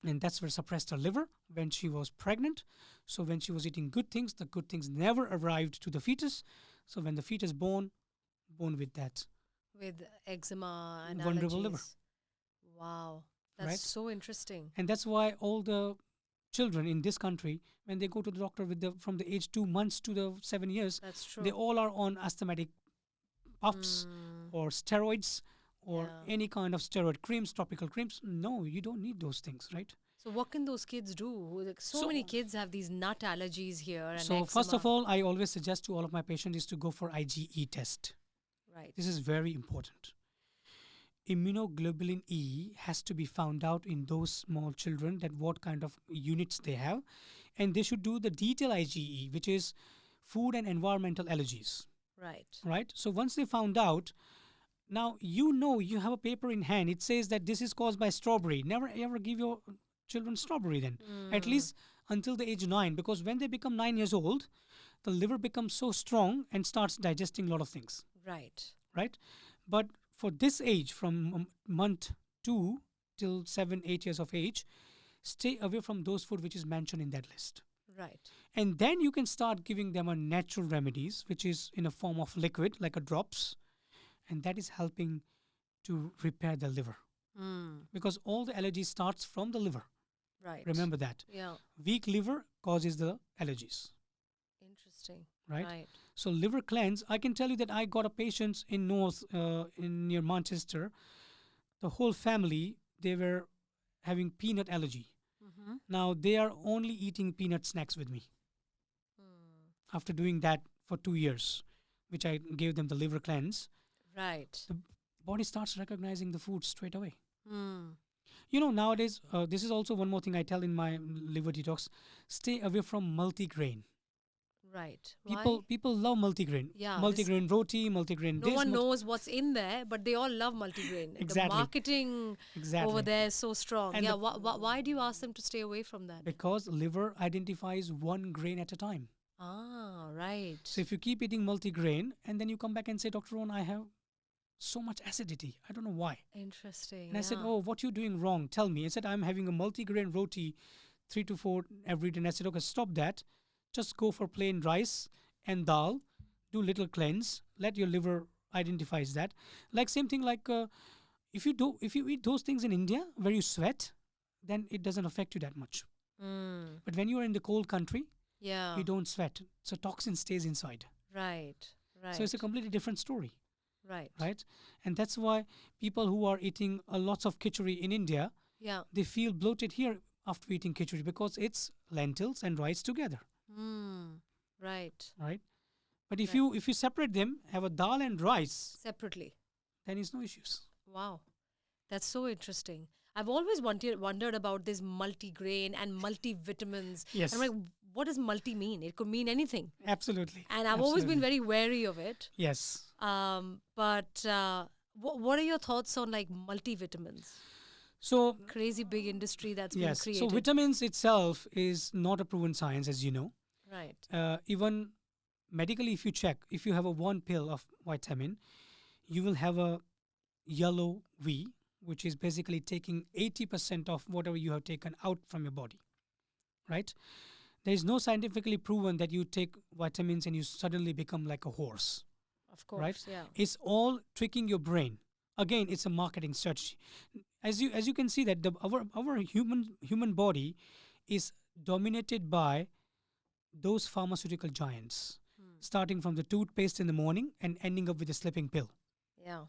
And that's where suppressed her liver when she was pregnant. So when she was eating good things, the good things never arrived to the fetus. So when the fetus born with that. With eczema and Vulnerable liver. allergies. Wow. That's Right. so interesting. And that's why all the children in this country, when they go to the doctor with from the age 2 months to the 7 years, That's true. they all are on asthmatic puffs or steroids or Yeah. any kind of steroid creams, topical creams. No, you don't need those things, right? So what can those kids do? Like, so many kids have these nut allergies here and So first eczema. of all, I always suggest to all of my patients is to go for IgE test. Right. This is very important. Immunoglobulin E has to be found out in those small children that what kind of units they have, and they should do the detailed IgE, which is food and environmental allergies. Right. Right? So once they found out, now you have a paper in hand. It says that this is caused by strawberry. Never ever give your children strawberry then, at least until the age 9, because when they become 9 years old, the liver becomes so strong and starts digesting a lot of things. Right. Right? But for this age, from month 2 till 7, 8 years of age, stay away from those food which is mentioned in that list. Right. And then you can start giving them a natural remedies, which is in a form of liquid, like a drops, and that is helping to repair the liver. Because all the allergy starts from the liver. Right. Remember that. Yeah. Weak liver causes the allergies. Interesting. Right? Right. So liver cleanse, I can tell you that I got a patient in North, in near Manchester. The whole family, they were having peanut allergy. Now they are only eating peanut snacks with me. After doing that for 2 years, which I gave them the liver cleanse, Right. the body starts recognizing the food straight away. You know, nowadays, this is also one more thing I tell in my liver detox: stay away from multigrain. Right. People love multigrain. Yeah, Multigrain roti, multigrain No this. one knows what's in there, but they all love multigrain. Exactly. The marketing Exactly. over there is so strong. And yeah. the- Why do you ask them to stay away from that? Because liver identifies one grain at a time. Ah, right. So if you keep eating multigrain and then you come back and say, Dr. Rohan, I have so much acidity. I don't know why. Interesting. And I said, yeah. oh, what you doing wrong? Tell me. I said, I'm having a multigrain roti 3 to 4 every day. And I said, okay, stop that. Just go for plain rice and dal. Do little cleanse. Let your liver identifies that. Like same thing like if you eat those things in India where you sweat, then it doesn't affect you that much. But when you are in the cold country, Yeah. you don't sweat. So toxin stays inside. Right. Right. So it's a completely different story. right. Right? And that's why people who are eating lots of khichdi in India, Yeah. they feel bloated here after eating khichdi because it's lentils and rice together, Mm. Right. right? But if Right. you separate them, have a dal and rice, Separately. then it's no issues. Wow. That's so interesting. I've always wondered about this multi-grain and multivitamins. Yes, I'm like, what does multi mean? It could mean anything. absolutely. And I've always been Absolutely. very wary of it. Yes. But what are your thoughts on like multivitamins? So Crazy big industry that's been yes, so created. vitamins itself is not a proven science, as you know. Right. Even medically, if you check, if you have a one pill of vitamin, you will have a yellow V, which is basically taking 80% of whatever you have taken out from your body, right? There is no scientifically proven that you take vitamins and you suddenly become like a horse. Of course. Right. Yeah. It's all tricking your brain. Again, it's a marketing strategy. As you can see that our human body is dominated by those pharmaceutical giants, starting from the toothpaste in the morning and ending up with a sleeping pill. Yeah.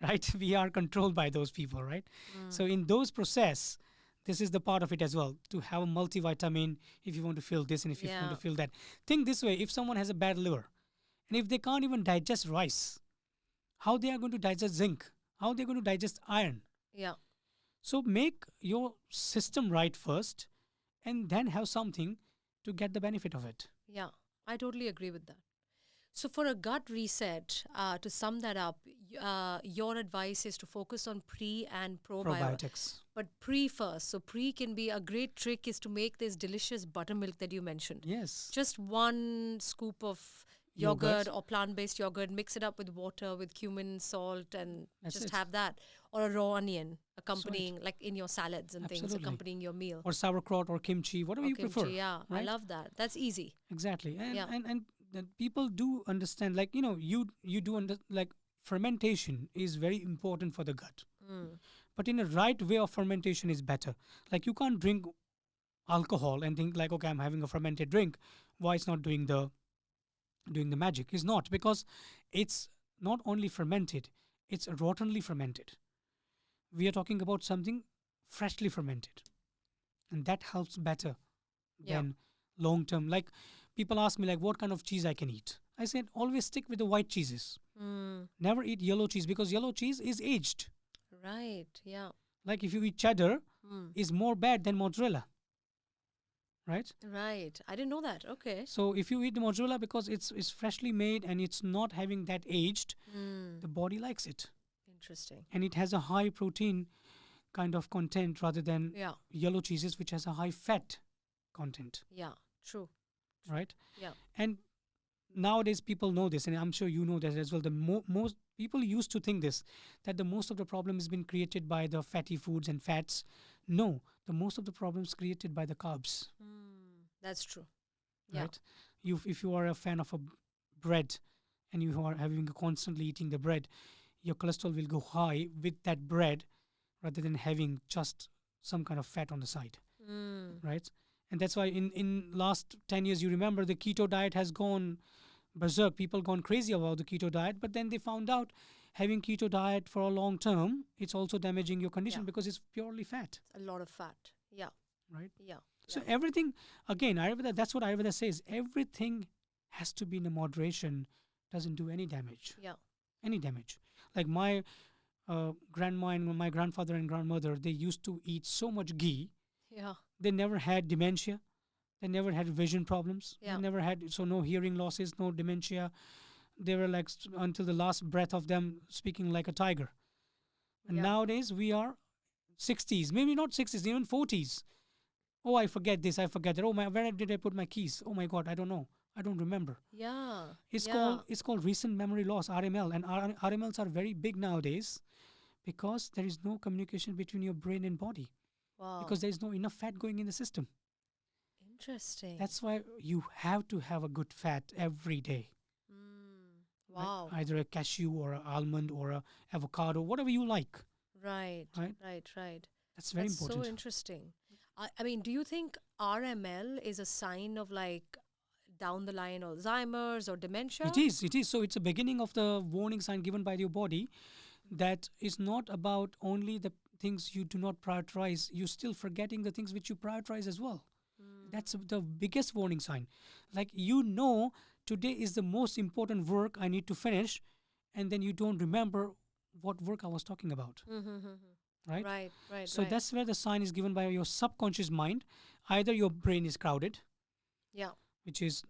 Right? We are controlled by those people, right? So in those process, this is the part of it as well, to have a multivitamin if you want to feel this and if you want Yeah. to feel that. Think this way: if someone has a bad liver, and if they can't even digest rice, how they are going to digest zinc? How they are going to digest iron? Yeah. So make your system right first, and then have something to get the benefit of it. Yeah. I totally agree with that. So, for a gut reset, to sum that up, your advice is to focus on pre and probiotics. Probiotics. But pre first. So, pre can be a great trick is to make this delicious buttermilk that you mentioned. Yes. Just one scoop of Yogurt. yogurt or plant based yogurt, mix it up with water, with cumin, salt, and That's just it. have that. Or a raw onion accompanying, like in your salads and things, Absolutely. accompanying your meal. Or sauerkraut or kimchi, whatever Or you kimchi, prefer. yeah. I right? love that. That's easy. Exactly. And Yeah. and the people do understand, like, you do like fermentation is very important for the gut. Mm. But in a right way of fermentation is better. Like, you can't drink alcohol and think like, okay, I'm having a fermented drink. Why it's not doing the magic? It's not, because it's not only fermented, it's rottenly fermented. We are talking about something freshly fermented, and that helps better Yeah. than long term. Like, people ask me like, what kind of cheese I can eat? I said always stick with the white cheeses. Mm. Never eat yellow cheese, because yellow cheese is aged. Right. Yeah. Like, if you eat cheddar, Mm. is more bad than mozzarella, right? Right. I didn't know that. Okay. So if you eat the mozzarella, because it's freshly made and it's not having that aged, Mm. the body likes it, Interesting. and it has a high protein kind of content rather than Yeah. yellow cheeses, which has a high fat content, Yeah. True. right? Yeah. And nowadays people know this, and I'm sure you know that as well. The most people used to think this, that the most of the problem has been created by the fatty foods and fats. No, the most of the problems created by the carbs, That's true. Yeah. right? If you are a fan of a bread, and you are having constantly eating the bread, your cholesterol will go high with that bread rather than having just some kind of fat on the side, Mm. right? And that's why in last 10 years, you remember, the keto diet has gone berserk. People gone crazy about the keto diet, but then they found out having keto diet for a long term, it's also damaging your condition, Yeah. because it's purely fat, A lot of fat. Yeah. right? Yeah. So yeah. everything, again, Ayurveda, that's what Ayurveda says. Everything has to be in a moderation. Doesn't do any damage. Yeah. Any damage. Like my grandma and my grandfather and grandmother, they used to eat so much ghee. Yeah. They never had dementia. They never had vision problems. Yeah. They never had, so no hearing losses, no dementia. They were like until the last breath of them speaking like a tiger. And Yeah. nowadays we are 60s, maybe not 60s, even 40s. Oh, I forget this, I forget that. Oh my, where did I put my keys? Oh my God, I don't know. I don't remember. Yeah. It's yeah. called recent memory loss, RML, and RMLs are very big nowadays, because there is no communication between your brain and body, Wow. because there is no enough fat going in the system. Interesting. That's why you have to have a good fat every day. Right? Wow. Either a cashew or an almond or a avocado, whatever you like. Right. Right? Right. That's very That's important. so interesting. I mean, do you think RML is a sign of like down the line Alzheimer's or dementia? It is. It is. So it's a beginning of the warning sign given by your body, that is not about only the things you do not prioritize, you're still forgetting the things which you prioritize as well. That's the biggest warning sign. Like, today is the most important work I need to finish, and then you don't remember what work I was talking about, right? Right, right, So right. that's where the sign is given by your subconscious mind. Either your brain is crowded, Yeah. which is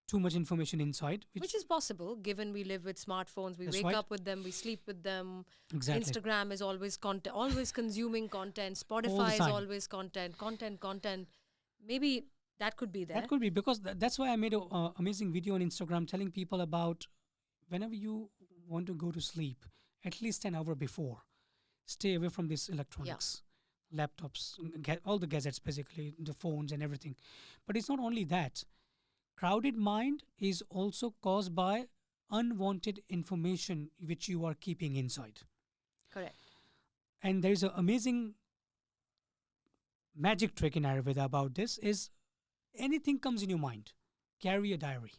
too much information inside, Which is possible given we live with smartphones, we that's wake right. up with them, we sleep with them. Exactly. Instagram is always content, always consuming content. All the Spotify is time. always content. Maybe that could be there. That could be because that's why I made a amazing video on Instagram telling people about whenever you want to go to sleep, at least an hour before, stay away from these electronics, laptops, all the gadgets, basically the phones and everything. But it's not only that. Crowded mind is also caused by unwanted information which you are keeping inside. Correct. And there is an amazing magic trick in Ayurveda about this is anything comes in your mind, carry a diary.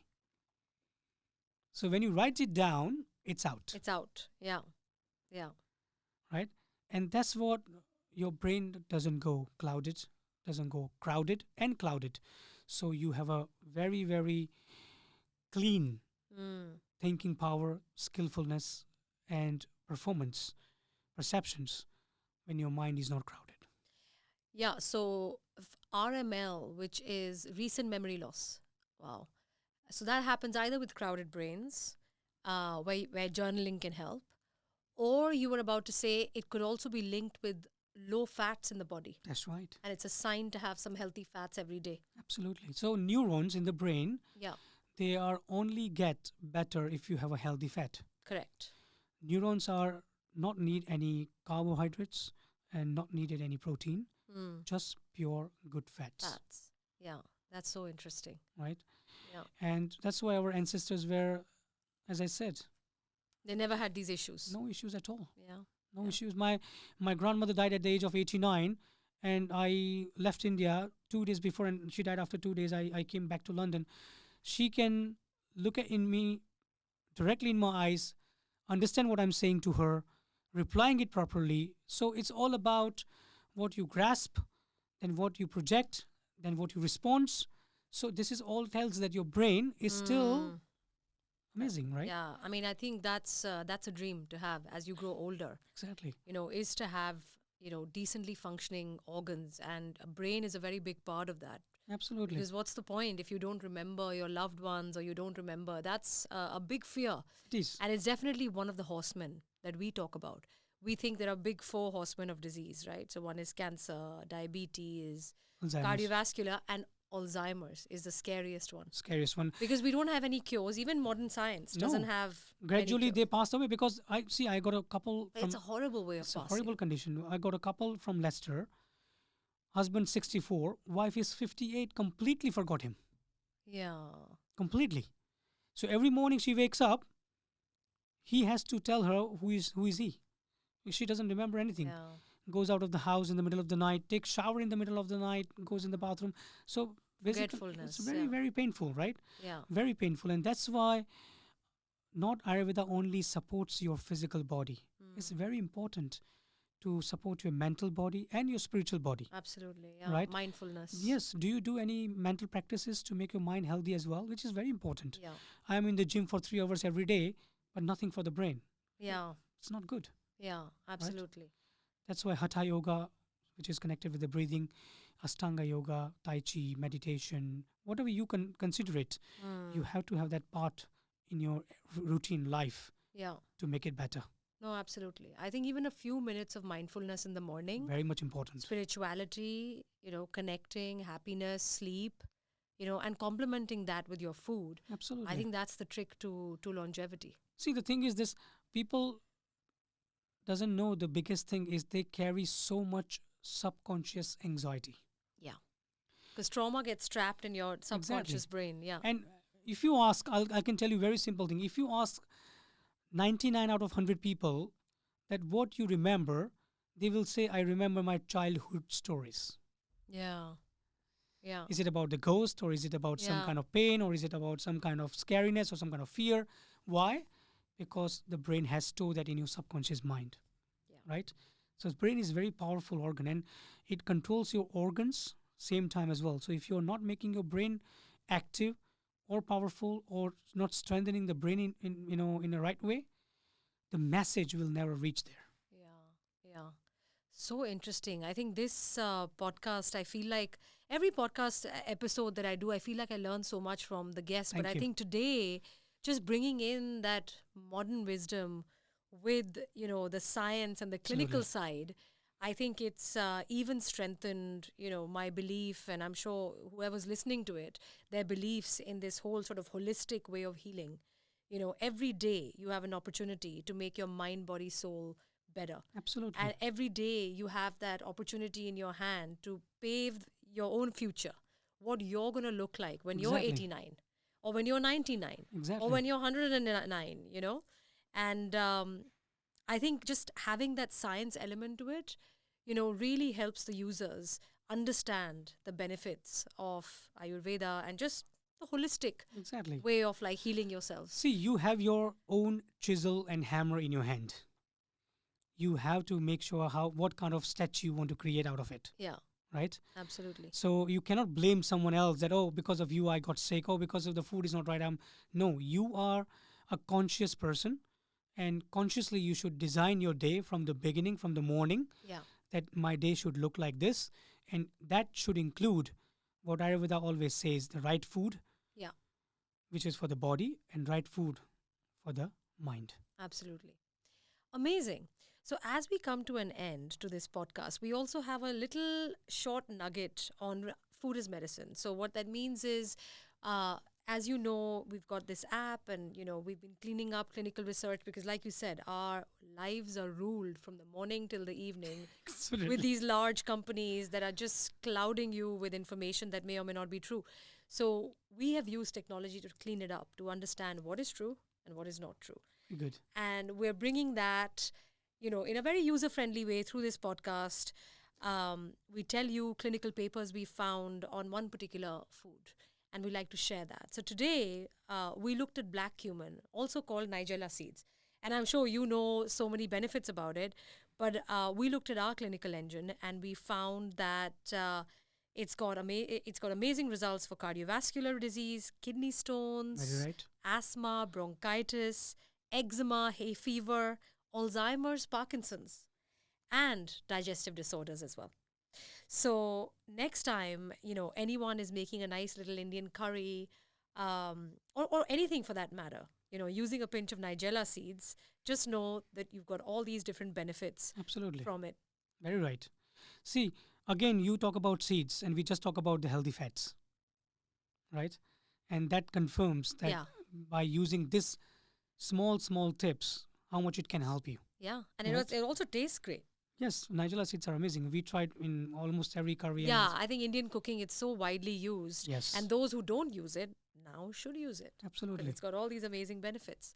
So when you write it down, it's out, It's out. Yeah. Yeah. right? And that's what your brain doesn't go clouded, doesn't go crowded and clouded. So you have a very, very clean Mm. thinking power, skillfulness, and performance, perceptions when your mind is not crowded. Yeah. So RML, which is recent memory loss. Wow. So that happens either with crowded brains, where journaling can help, or you were about to say it could also be linked with low fats in the body. That's right. And it's a sign to have some healthy fats every day. Absolutely. So neurons in the brain, Yeah, they are only get better if you have a healthy fat. correct. Neurons are not need any carbohydrates and not needed any protein, Mm. just pure good fats, Fats. Yeah, that's so interesting. right? Yeah. And that's why our ancestors were, as I said, They never had these issues. no issues at all. Yeah. No Yeah. issues. My grandmother died at the age of 89, and I left India 2 days before, and she died after 2 days. I came back to London. She can look at in me directly in my eyes, understand what I'm saying to her, replying it properly. So it's all about what you grasp, then what you project, then what you respond. So this is all tells that your brain is still Mm. amazing, right? Yeah, I mean, I think that's a dream to have as you grow older. Exactly. Is to have decently functioning organs, and a brain is a very big part of that. Absolutely. Because what's the point if you don't remember your loved ones or you don't remember? That's a big fear, It is. and it's definitely one of the horsemen that we talk about. We think there are big four horsemen of disease, right? So one is cancer, diabetes, Alzheimer's. cardiovascular, and Alzheimer's is the scariest one. Scariest one. Because we don't have any cures. Even modern science No. doesn't have Gradually any they passed away because I got a couple from It's a horrible way of it's a passing. horrible condition. I got a couple from Leicester. Husband 64, wife is 58, completely forgot him. Yeah. Completely. So every morning she wakes up, he has to tell her who is he. She doesn't remember anything. Yeah. Goes out of the house in the middle of the night, takes shower in the middle of the night, goes in the bathroom. So basically it's Forgetfulness, very, yeah. very painful, right? Yeah. Very painful. And that's why not Ayurveda only supports your physical body. It's very important to support your mental body and your spiritual body. Absolutely. Yeah. Right. Mindfulness. Yes. Do you do any mental practices to make your mind healthy as well, which is very important? Yeah. I am in the gym for 3 hours every day, but nothing for the brain. Yeah. It's not good. Yeah. Absolutely. That's why Hatha Yoga, which is connected with the breathing, Ashtanga Yoga, Tai Chi, meditation, whatever you can consider it, you have to have that part in your routine life Yeah. to make it better. No, absolutely. I think even a few minutes of mindfulness in the morning, Very much important. spirituality, connecting, happiness, sleep, and complementing that with your food. Absolutely. I think that's the trick to longevity. See, the thing is this, people doesn't know the biggest thing is they carry so much subconscious anxiety. Yeah. Because trauma gets trapped in your subconscious brain. Yeah. And if you ask, I can tell you very simple thing. If you ask 99 out of 100 people that what you remember, they will say, I remember my childhood stories. Yeah. Yeah. Is it about the ghost, or is it about some Yeah. kind of pain, or is it about some kind of scariness or some kind of fear? Why? Because the brain has stored that in your subconscious mind. Yeah. Right? So the brain is a very powerful organ, and it controls your organs same time as well. So if you're not making your brain active or powerful, or not strengthening the brain in the right way, the message will never reach there. Yeah, yeah. So interesting. I think this podcast, I feel like every podcast episode that I do, I feel like I learn so much from the guests. But Thank I you. think today, just bringing in that modern wisdom with, the science and the clinical Absolutely. side, I think it's even strengthened, my belief, and I'm sure whoever's listening to it, their beliefs in this whole sort of holistic way of healing. Every day you have an opportunity to make your mind, body, soul better. Absolutely. And every day you have that opportunity in your hand to pave your own future, what you're going to look like when you're Exactly. 89 or when you're 99 or Exactly. when you're 109. And I think just having that science element to it, really helps the users understand the benefits of Ayurveda and just the holistic Exactly. way of like healing yourselves. See, you have your own chisel and hammer in your hand. You have to make sure how what kind of statue you want to create out of it, Yeah, right? absolutely. So you cannot blame someone else that, oh, because of you I got sick, oh, because of the food is not right. No, you are a conscious person, and consciously you should design your day from the beginning, from the morning, Yeah, that my day should look like this, and that should include what Ayurveda always says: the right food, yeah, which is for the body, and right food for the mind. absolutely. Amazing. So, as we come to an end to this podcast, we also have a little short nugget on food as medicine. So, what that means is, uh, as you know, we've got this app and, we've been cleaning up clinical research because, like you said, our lives are ruled from the morning till the evening with Absolutely. these large companies that are just clouding you with information that may or may not be true. So, we have used technology to clean it up, to understand what is true and what is not true. Very good. And we're bringing that, in a very user friendly way through this podcast. We tell you clinical papers we found on one particular food, and we like to share that. So today, we looked at black cumin, also called Nigella seeds. And I'm sure you know so many benefits about it, but we looked at our clinical engine and we found that it's got amazing results for cardiovascular disease, kidney Very stones, right. asthma, bronchitis, eczema, hay fever, Alzheimer's, Parkinson's, and digestive disorders as well. So next time, anyone is making a nice little Indian curry, or anything for that matter, using a pinch of Nigella seeds, just know that you've got all these different benefits Absolutely. from it. Very right. See, again, you talk about seeds, and we just talk about the healthy fats, right? And that confirms that Yeah. by using this small tips, how much it can help you. Yeah. And Right. it also tastes great. Yes, Nigella seeds are amazing. We tried in almost every curry. Yeah. And I think Indian cooking, it's so widely used. yes, And those who don't use it now should use it. Because absolutely. it's got all these amazing benefits.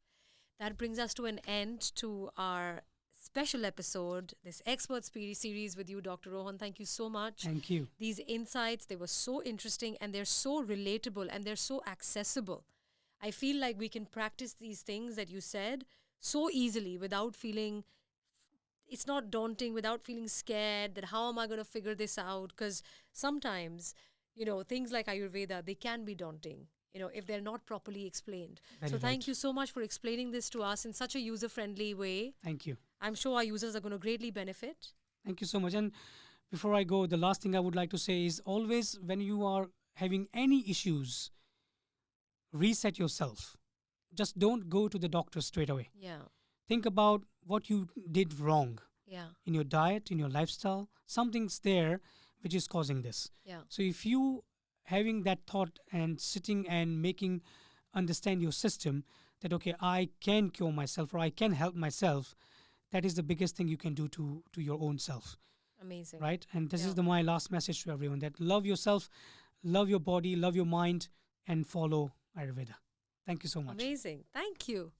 That brings us to an end to our special episode, this expert series with you, Dr. Rohan. Thank you so much. Thank you. These insights, they were so interesting and they're so relatable and they're so accessible. I feel like we can practice these things that you said so easily without feeling, it's not daunting, without feeling scared that how am I going to figure this out? Because sometimes, things like Ayurveda, they can be daunting, if they're not properly explained. Very So thank right. you so much for explaining this to us in such a user-friendly way. Thank you. I'm sure our users are going to greatly benefit. Thank you so much. And before I go, the last thing I would like to say is always when you are having any issues, reset yourself. Just don't go to the doctor straight away. Yeah, Think about what you did wrong yeah, in your diet, in your lifestyle. Something's there which is causing this. yeah, So if you having that thought and sitting and making understand your system that okay, I can cure myself or I can help myself, that is the biggest thing you can do to your own self, amazing. right? And this Yeah. is my last message to everyone: that love yourself, love your body, love your mind, and follow Ayurveda. Thank you so much. Amazing. Thank you.